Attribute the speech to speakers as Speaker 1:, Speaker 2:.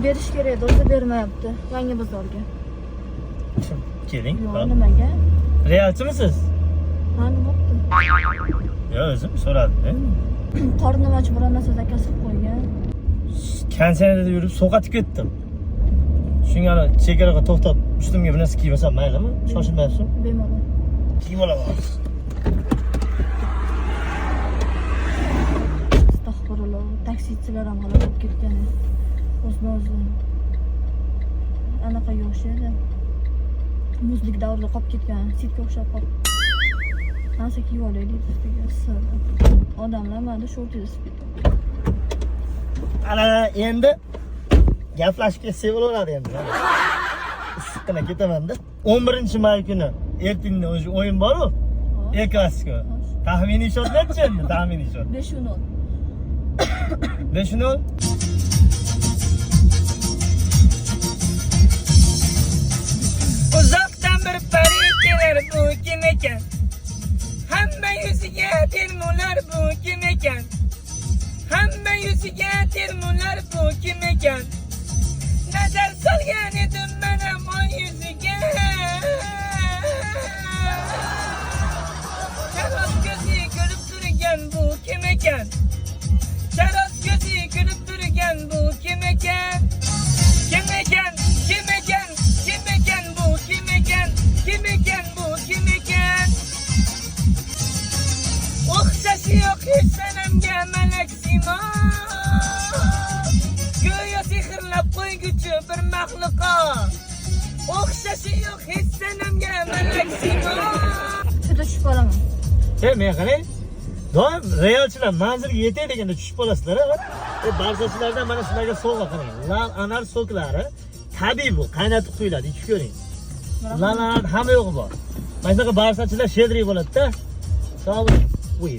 Speaker 1: Berish kerak edi, o'zi bermayapti. Yangi bozorga.
Speaker 2: Keling.
Speaker 1: Yo'q, nimaga?
Speaker 2: Realchimisiz?
Speaker 1: Ha, nima bo'pti?
Speaker 2: Yo, o'zim so'radim.
Speaker 1: Qornim och biron narsa zakaz qilib qo'ygan.
Speaker 2: Konsertda yurib sovqatib ketdim. Shunga chegaraga to'xtab, ustimga bir narsa kiyib olsam maylimi? Shoshilmayapsan?
Speaker 1: Bemalol.
Speaker 2: Kiyib olaman.
Speaker 1: Astag'firulloh. Taksichilar ham g'alaba bo'lib ketgan. O'zini-o'zi. Anaqa yo'qshaydi. Muzlik davrida qolib ketgan, sitga o'xshab qolib. Narsa kiyib olaylik ustiga sirdi. Odamlar mana shortida spidi.
Speaker 2: Ana endi gaplashib ketsak bo'laveradi endi. Issiqqina ketaman-da. 11-may kuni ertinda o'sha o'yin bor-ku. El Klasiko. Taxminiy shot necha endi? Taxminiy shot.
Speaker 1: 5-0.
Speaker 2: 5-0. Uzoqdan bir pari kelar, bu kim ekan? Hamma yuziga termular, bu kim ekan? Hamma yuziga termular, bu kim ekan? Nazar solgan edim mana moy yuziga. Charos ko'zi kulib turgan, bu kim ekan? Charos ko'zi kulib turgan, bu kim ekan? Kim ekan? Kim ekan? Kim ekan bu? Kim ekan? Kim ekan bu? Kim ekan? O'xshashi yo'q hech sanamga malak simo. Go'yo sehrlab qo'yguchi bir maxluqo. O'xshashi yo'q hech sanamga malak simo.
Speaker 1: Juda tushib qolaman.
Speaker 2: Men qarang. Doim realchilar manzilga yetay deganda tushib qolasizlar. Barsachilardan mana shularga sovg'a qarang. Lal anar soklari tabiiy bu, qaynatib quyiladi, ichib ko'ring. Lalar hamma yo'g'i bor. Mana shunaqa barsachilar shedriy bo'ladi-da. Sog' bo'ling. Voy.